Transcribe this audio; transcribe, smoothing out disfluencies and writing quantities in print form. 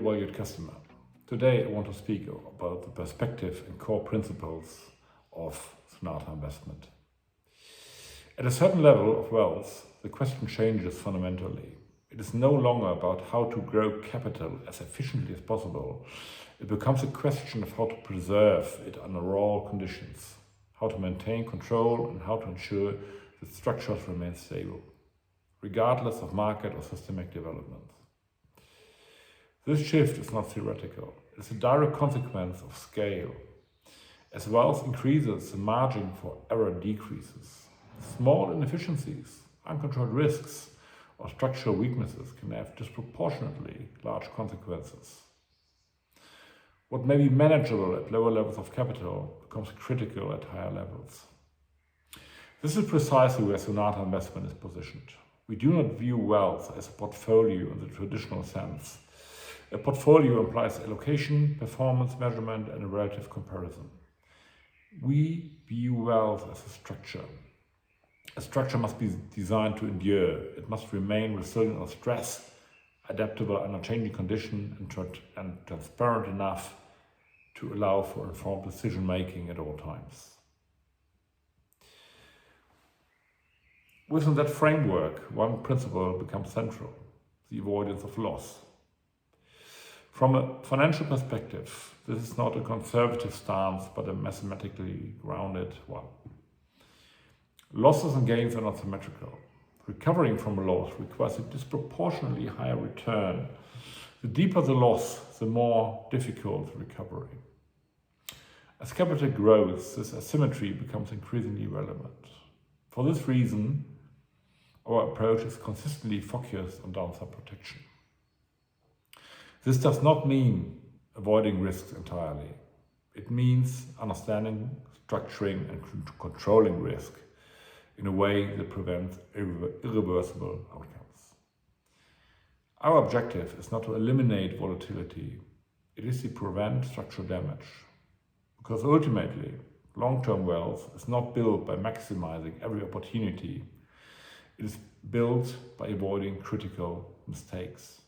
valued customer. Today I want to speak about the perspective and core principles of Sonata investment. At a certain level of wealth, the question changes fundamentally. It is no longer about how to grow capital as efficiently as possible. It becomes a question of how to preserve it under all conditions, how to maintain control and how to ensure that structures remain stable, regardless of market or systemic developments. This shift is not theoretical. It is a direct consequence of scale. As wealth increases, the margin for error decreases. Small inefficiencies, uncontrolled risks, or structural weaknesses can have disproportionately large consequences. What may be manageable at lower levels of capital becomes critical at higher levels. This is precisely where Sonata investment is positioned. We do not view wealth as a portfolio in the traditional sense. A portfolio implies allocation, performance measurement, and a relative comparison. We view wealth as a structure. A structure must be designed to endure. It must remain resilient under stress, adaptable under changing conditions, and transparent enough to allow for informed decision-making at all times. Within that framework, one principle becomes central: the avoidance of loss. From a financial perspective, this is not a conservative stance, but a mathematically grounded one. Losses and gains are not symmetrical. Recovering from a loss requires a disproportionately higher return. The deeper the loss, the more difficult the recovery. As capital grows, this asymmetry becomes increasingly relevant. For this reason, our approach is consistently focused on downside protection. This does not mean avoiding risks entirely. It means understanding, structuring, and controlling risk in a way that prevents irreversible outcomes. Our objective is not to eliminate volatility, it is to prevent structural damage. Because ultimately, long-term wealth is not built by maximizing every opportunity, it is built by avoiding critical mistakes.